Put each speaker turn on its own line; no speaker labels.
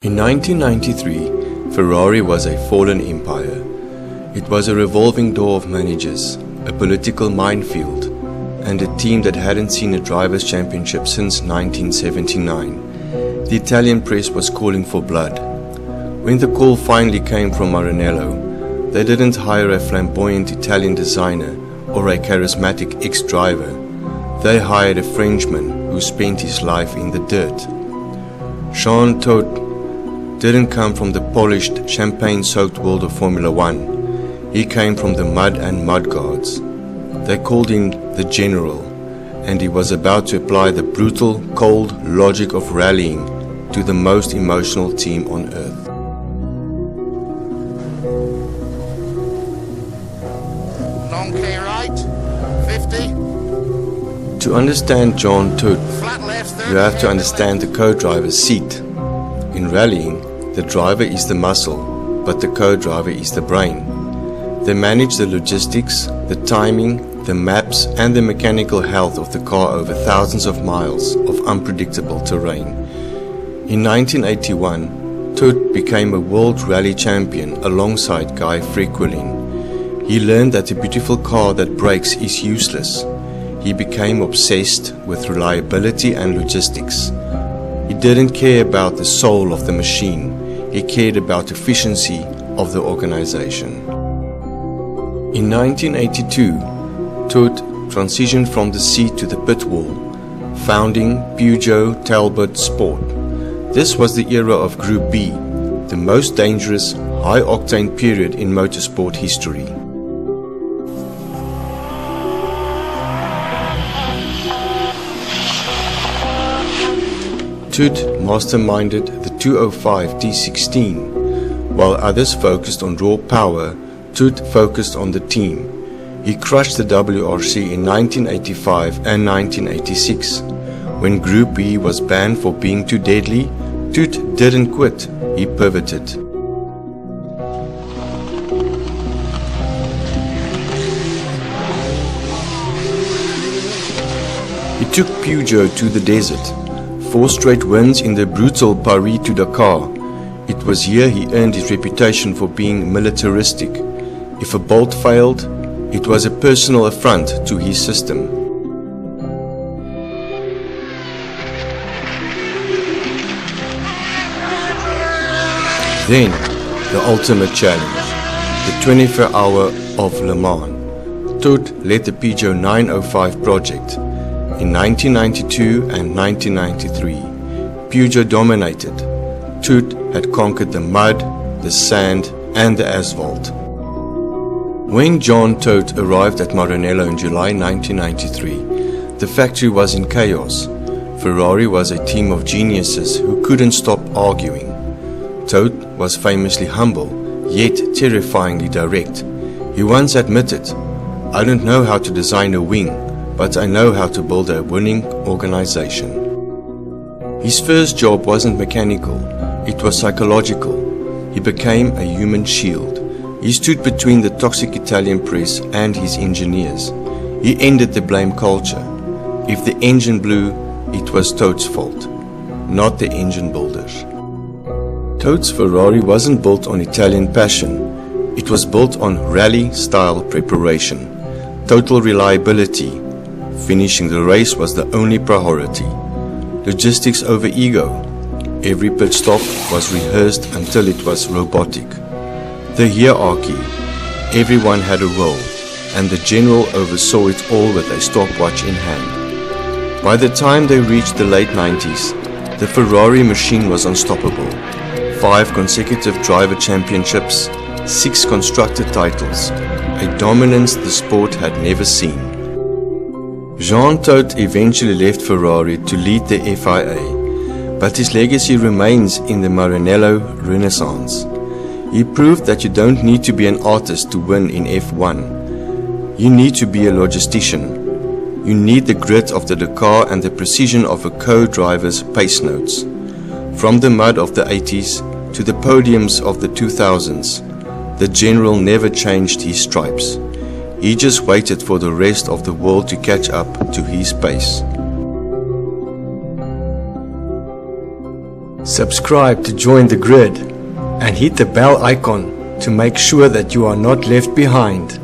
In 1993, Ferrari was a fallen empire. It was a revolving door of managers, a political minefield, and a team that hadn't seen a drivers' championship since 1979. The Italian press was calling for blood. When the call finally came from Maranello, they didn't hire a flamboyant Italian designer or a charismatic ex-driver. They hired a Frenchman who spent his life in the dirt. Todt didn't come from the polished, champagne-soaked world of Formula One. He came from the mud and mudguards. They called him the General, and he was about to apply the brutal, cold logic of rallying to the most emotional team on earth.
Long clear right, 50.
To understand Todt,
Flat left, 30.
you have to understand the co-driver's seat. In rallying, the driver is the muscle, but the co-driver is the brain. They manage the logistics, the timing, the maps and the mechanical health of the car over thousands of miles of unpredictable terrain. In 1981, Todt became a world rally champion alongside Guy Fréquelin. He learned that a beautiful car that breaks is useless. He became obsessed with reliability and logistics. He didn't care about the soul of the machine. He cared about efficiency of the organization. In 1982, Todt transitioned from the seat to the pit wall, founding Peugeot Talbot Sport. This was the era of Group B, the most dangerous, high-octane period in motorsport history. Todt masterminded the 205 T16. While others focused on raw power, Todt focused on the team. He crushed the WRC in 1985 and 1986. When Group B was banned for being too deadly, Todt didn't quit, he pivoted. He took Peugeot to the desert. 4 straight wins in the brutal Paris to Dakar. It was here he earned his reputation for being militaristic. If a bolt failed, it was a personal affront to his system. Then, the ultimate challenge, the 24-hour of Le Mans. Todt led the Peugeot 905 project. In 1992 and 1993, Peugeot dominated. Todt had conquered the mud, the sand and the asphalt. When Todt arrived at Maranello in July 1993, the factory was in chaos. Ferrari was a team of geniuses who couldn't stop arguing. Todt was famously humble, yet terrifyingly direct. He once admitted, "I don't know how to design a wing, but I know how to build a winning organization." His first job wasn't mechanical, it was psychological. He became a human shield. He stood between the toxic Italian press and his engineers. He ended the blame culture. If the engine blew, it was Todt's fault, not the engine builders. Todt's Ferrari wasn't built on Italian passion. It was built on rally-style preparation, total reliability. Finishing the race was the only priority. Logistics over ego. Every pit stop was rehearsed until it was robotic. The hierarchy. Everyone had a role, and the general oversaw it all with a stopwatch in hand. By the time they reached the late 90s, the Ferrari machine was unstoppable. 5 consecutive driver championships, 6 constructor titles, a dominance the sport had never seen. Todt eventually left Ferrari to lead the FIA, but his legacy remains in the Maranello Renaissance. He proved that you don't need to be an artist to win in F1. You need to be a logistician. You need the grit of the Dakar and the precision of a co-driver's pace notes. From the mud of the 80s to the podiums of the 2000s, the general never changed his stripes. He just waited for the rest of the world to catch up to his pace. Subscribe to join the grid and hit the bell icon to make sure that you are not left behind.